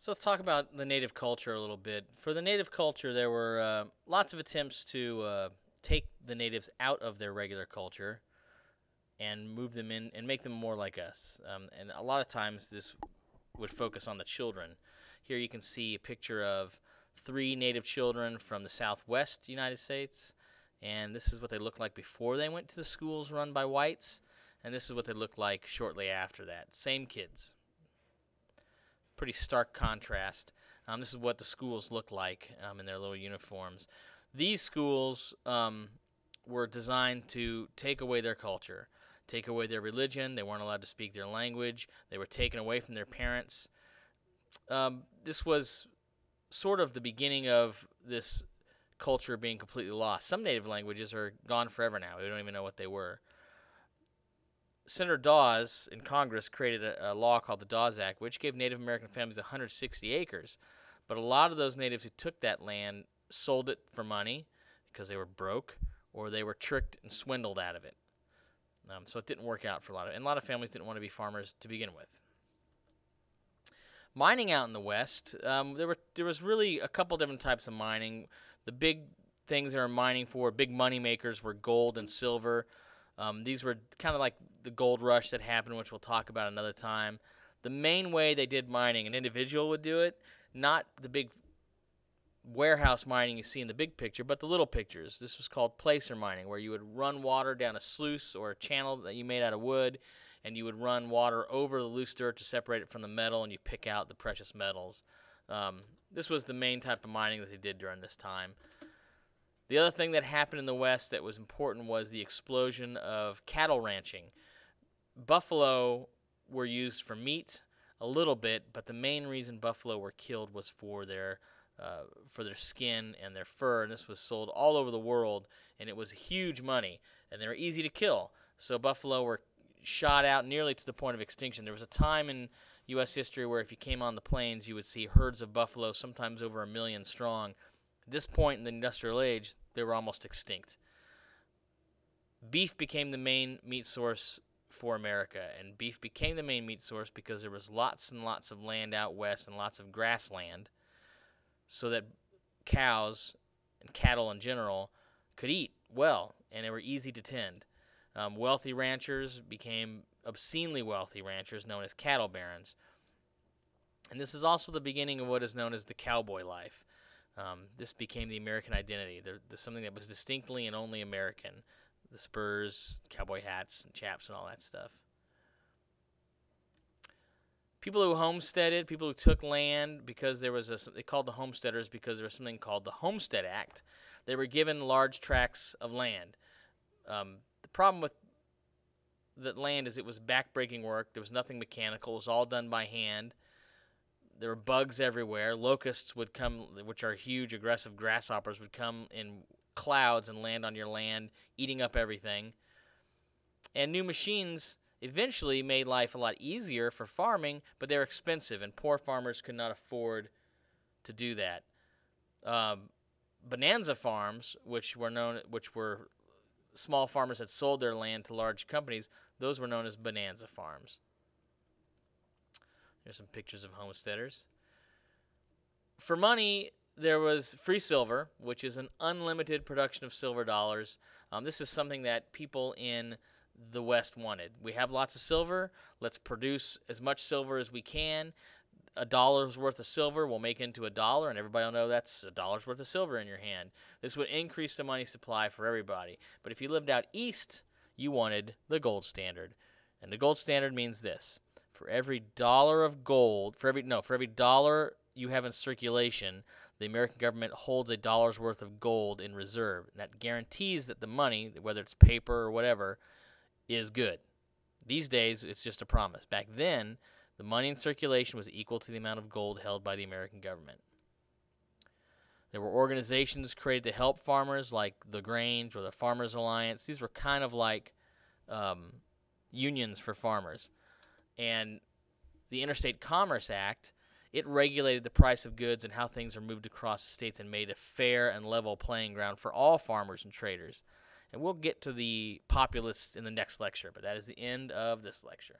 So let's talk about the native culture a little bit. For the native culture, there were lots of attempts to take the natives out of their regular culture and move them in and make them more like us. And a lot of times this would focus on the children. Here you can see a picture of three native children from the southwest United States. And this is what they looked like before they went to the schools run by whites. And this is what they looked like shortly after that. Same kids. Pretty stark contrast. This is what the schools look like in their little uniforms. These schools were designed to take away their culture, take away their religion. They weren't allowed to speak their language. They were taken away from their parents. This was sort of the beginning of this culture being completely lost. Some native languages are gone forever now. We don't even know what they were. Senator Dawes in Congress created a law called the Dawes Act, which gave Native American families 160 acres. But a lot of those natives who took that land sold it for money because they were broke, or they were tricked and swindled out of it. So it didn't work out for a lot of, and a lot of families didn't want to be farmers to begin with. Mining out in the West, there was really a couple different types of mining. The big things they were mining for, big money makers, were gold and silver. These were kind of like the gold rush that happened, which we'll talk about another time. The main way they did mining, an individual would do it, not the big warehouse mining you see in the big picture, but the little pictures. This was called placer mining, where you would run water down a sluice or a channel that you made out of wood, and you would run water over the loose dirt to separate it from the metal, and you pick out the precious metals. This was the main type of mining that they did during this time. The other thing that happened in the West that was important was the explosion of cattle ranching. Buffalo were used for meat a little bit, but the main reason buffalo were killed was for their skin and their fur, and this was sold all over the world, and it was huge money, and they were easy to kill. So buffalo were shot out nearly to the point of extinction. There was a time in U.S. history where if you came on the plains, you would see herds of buffalo, sometimes over 1 million strong. At this point in the industrial age, they were almost extinct. Beef became the main meat source for America, and beef became the main meat source because there was lots and lots of land out west and lots of grassland, so that cows and cattle in general could eat well, and they were easy to tend. Wealthy ranchers became obscenely wealthy ranchers known as cattle barons. And this is also the beginning of what is known as the cowboy life. This became the American identity, something that was distinctly and only American. The spurs, cowboy hats, and chaps, and all that stuff. People who homesteaded, people who took land because they called the homesteaders because there was something called the Homestead Act. They were given large tracts of land. The problem with that land is it was backbreaking work. There was nothing mechanical. It was all done by hand. There were bugs everywhere. Locusts would come, which are huge, aggressive grasshoppers, would come in clouds and land on your land, eating up everything. And new machines eventually made life a lot easier for farming, but they were expensive, and poor farmers could not afford to do that. Bonanza farms, which were small farmers that sold their land to large companies, those were known as bonanza farms. Here's some pictures of homesteaders. For money, there was free silver, which is an unlimited production of silver dollars. This is something that people in the West wanted. We have lots of silver. Let's produce as much silver as we can. $1's worth of silver will make into $1, and everybody will know that's $1's worth of silver in your hand. This would increase the money supply for everybody. But if you lived out east, you wanted the gold standard. And the gold standard means this. For every dollar of gold, for every dollar you have in circulation, the American government holds $1's worth of gold in reserve. And that guarantees that the money, whether it's paper or whatever, is good. These days, it's just a promise. Back then, the money in circulation was equal to the amount of gold held by the American government. There were organizations created to help farmers, like the Grange or the Farmers Alliance. These were kind of like unions for farmers. And the Interstate Commerce Act, it regulated the price of goods and how things are moved across the states and made a fair and level playing ground for all farmers and traders. And we'll get to the populists in the next lecture, but that is the end of this lecture.